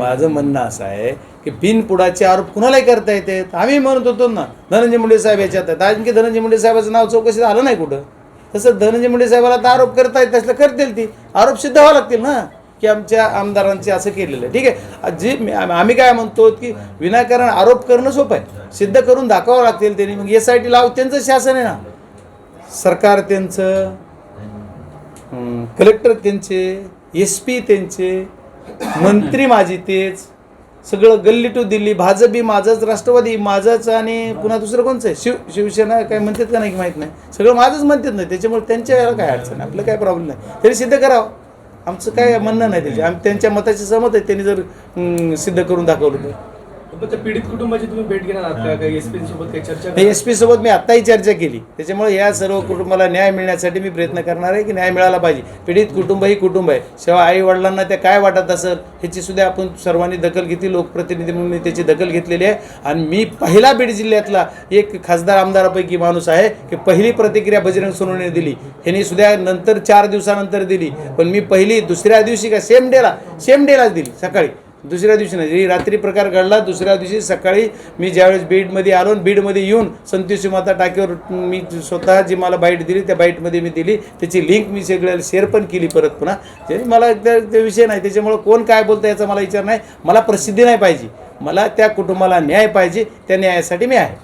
माझं म्हणणं असं आहे की बिनपुडाचे आरोप कुणालाही करता येतात. आम्ही म्हणत होतो ना धनंजय मुंडे साहेब याच्यात आहेत, आणखी धनंजय मुंडे साहेबाचं नाव चौकशी आलं नाही कुठं. तसं धनंजय मुंडे साहेबाला तर आरोप करता येत असलं करतील, ती आरोप सिद्ध व्हावं लागतील ना की आमच्या आमदारांचे असं केलेलं आहे. ठीक आहे, जी आम्ही काय म्हणतो की विनाकारण आरोप करणं सोपं आहे, सिद्ध करून दाखवावं लागतील त्यांनी. मग SIT लाव, त्यांचं शासन आहे ना, सरकार त्यांचं, कलेक्टर त्यांचे, SP त्यांचे, मंत्री माझी तेच, सगळं गल्ली टू दिल्ली, भाजपी माझंच, राष्ट्रवादी माझंच, आणि पुन्हा दुसरं कोणचं आहे, शिवसेना काय म्हणतात का नाही माहीत नाही, सगळं माझंच म्हणतात नाही. त्याच्यामुळे त्यांच्या याला काय अडचण आहे, आपलं काय प्रॉब्लेम नाही, तरी सिद्ध करावं, आमचं काय म्हणणं नाही त्याचे. आम्ही त्यांच्या मताची सहमत आहे, त्यांनी जर सिद्ध करून दाखवलं तर. पीडित कुटुंबाची तुम्ही भेट घेणार आहात का? SP सोबत काही चर्चा? SP सोबत मी आत्ताही चर्चा केली. त्याच्यामुळे या सर्व कुटुंबाला न्याय मिळण्यासाठी मी प्रयत्न करणार आहे की न्याय मिळाला पाहिजे. पीडित कुटुंब ही कुटुंब आहे, शिवाय आई वडिलांना त्या काय वाटत असेल ह्याची सुद्धा आपण सर्वांनी दखल घेतली, लोकप्रतिनिधी म्हणून त्याची दखल घेतलेली आहे. आणि मी पहिला बीड जिल्ह्यातला एक खासदार आमदारापैकी माणूस आहे की पहिली प्रतिक्रिया बजरंग सोनवणे दिली, ह्यांनी सुद्धा नंतर 4 दिवसानंतर दिली, पण मी पहिली दुसऱ्या दिवशी का सेम डेलाच दिली, सकाळी. दुसऱ्या दिवशी नाही, रात्री प्रकार घडला, दुसऱ्या दिवशी सकाळी मी ज्यावेळेस बीडमध्ये आलो, बीडमध्ये येऊन संतोषी माता टाकीवर मी स्वतः जी मला बाईट दिली त्या बाईटमध्ये मी दिली, त्याची लिंक मी सगळ्याला शेअर पण केली परत पुन्हा. जे मला ते विषय नाही, त्याच्यामुळं कोण काय बोलतं याचा मला विचार नाही. मला प्रसिद्धी नाही पाहिजे, मला त्या कुटुंबाला न्याय पाहिजे, त्या न्यायासाठी मी आहे.